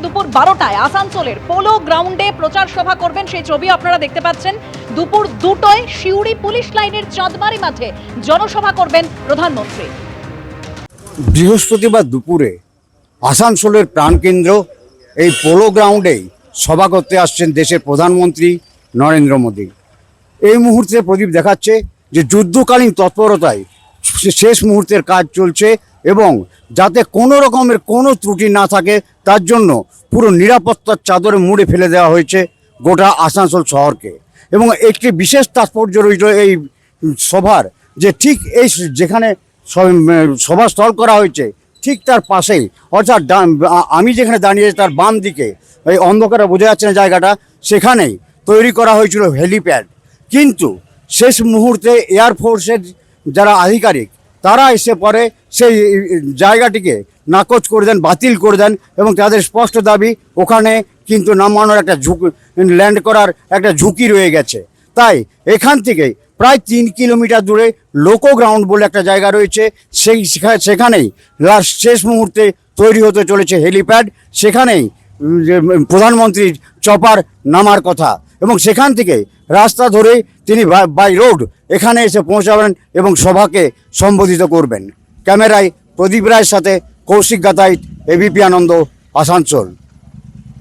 দুপুর 12টায় আসানসোলের পোলো গ্রাউন্ডে প্রচার সভা করবেন, সেই ছবি আপনারা দেখতে পাচ্ছেন। দুপুর 2টায় সিউড়ি পুলিশ লাইনের চাঁদমারি মাঠে জনসভা করবেন প্রধানমন্ত্রী। বৃহস্পতিবার দুপুরে আসানসোলের প্রাণকেন্দ্র এই পোলো গ্রাউন্ডেই সভা করতে আসছেন দেশের প্রধানমন্ত্রী নরেন্দ্র মোদী। এই মুহূর্তে প্রদীপ দেখাচ্ছে যে যুদ্ধকালীন তৎপরতায় শেষ মুহূর্তের কাজ চলছে এবং যাতে কোনো রকমের কোনো ত্রুটি না থাকে তার জন্য পুরো নিরাপত্তার চাদরে মুড়ে ফেলে দেওয়া হয়েছে গোটা আসানসোল শহরকে। এবং একটি বিশেষ তাৎপর্য রইল এই সভার, যে ঠিক এই যেখানে সভাস্থল করা হয়েছে ঠিক তার পাশেই, অর্থাৎ আমি যেখানে দাঁড়িয়ে তার বাম দিকে, এই অন্ধকারে বোঝা যাচ্ছে না জায়গাটা, সেখানেই তৈরি করা হয়েছিল হেলিপ্যাড। কিন্তু শেষ মুহূর্তে এয়ারফোর্সের যারা আধিকারিক তারা এসে পরে সেই জায়গাটিকে নাকচ করে দেন, বাতিল করে দেন এবং তাদের স্পষ্ট দাবি ওখানে কিন্তু নামানোর একটা ল্যান্ড করার একটা ঝুঁকি রয়ে গেছে। তাই এখান থেকে প্রায় 3 কিলোমিটার দূরে লোকো গ্রাউন্ড বলে একটা জায়গা রয়েছে, সেখানেই লাস্ট শেষ মুহূর্তে তৈরি হতে চলেছে হেলিপ্যাড। সেখানেই প্রধানমন্ত্রীর চপার নামার কথা এবং সেখান থেকে রাস্তা ধরে তিনি বাই রোড এখানে এসে পৌঁছাবেন এবং সভাকে সম্বোধিত করবেন। ক্যামেরায় প্রদীপ রায়ের সাথে কৌশিক গাতাইত, এবিপি আনন্দ, আসানসোল।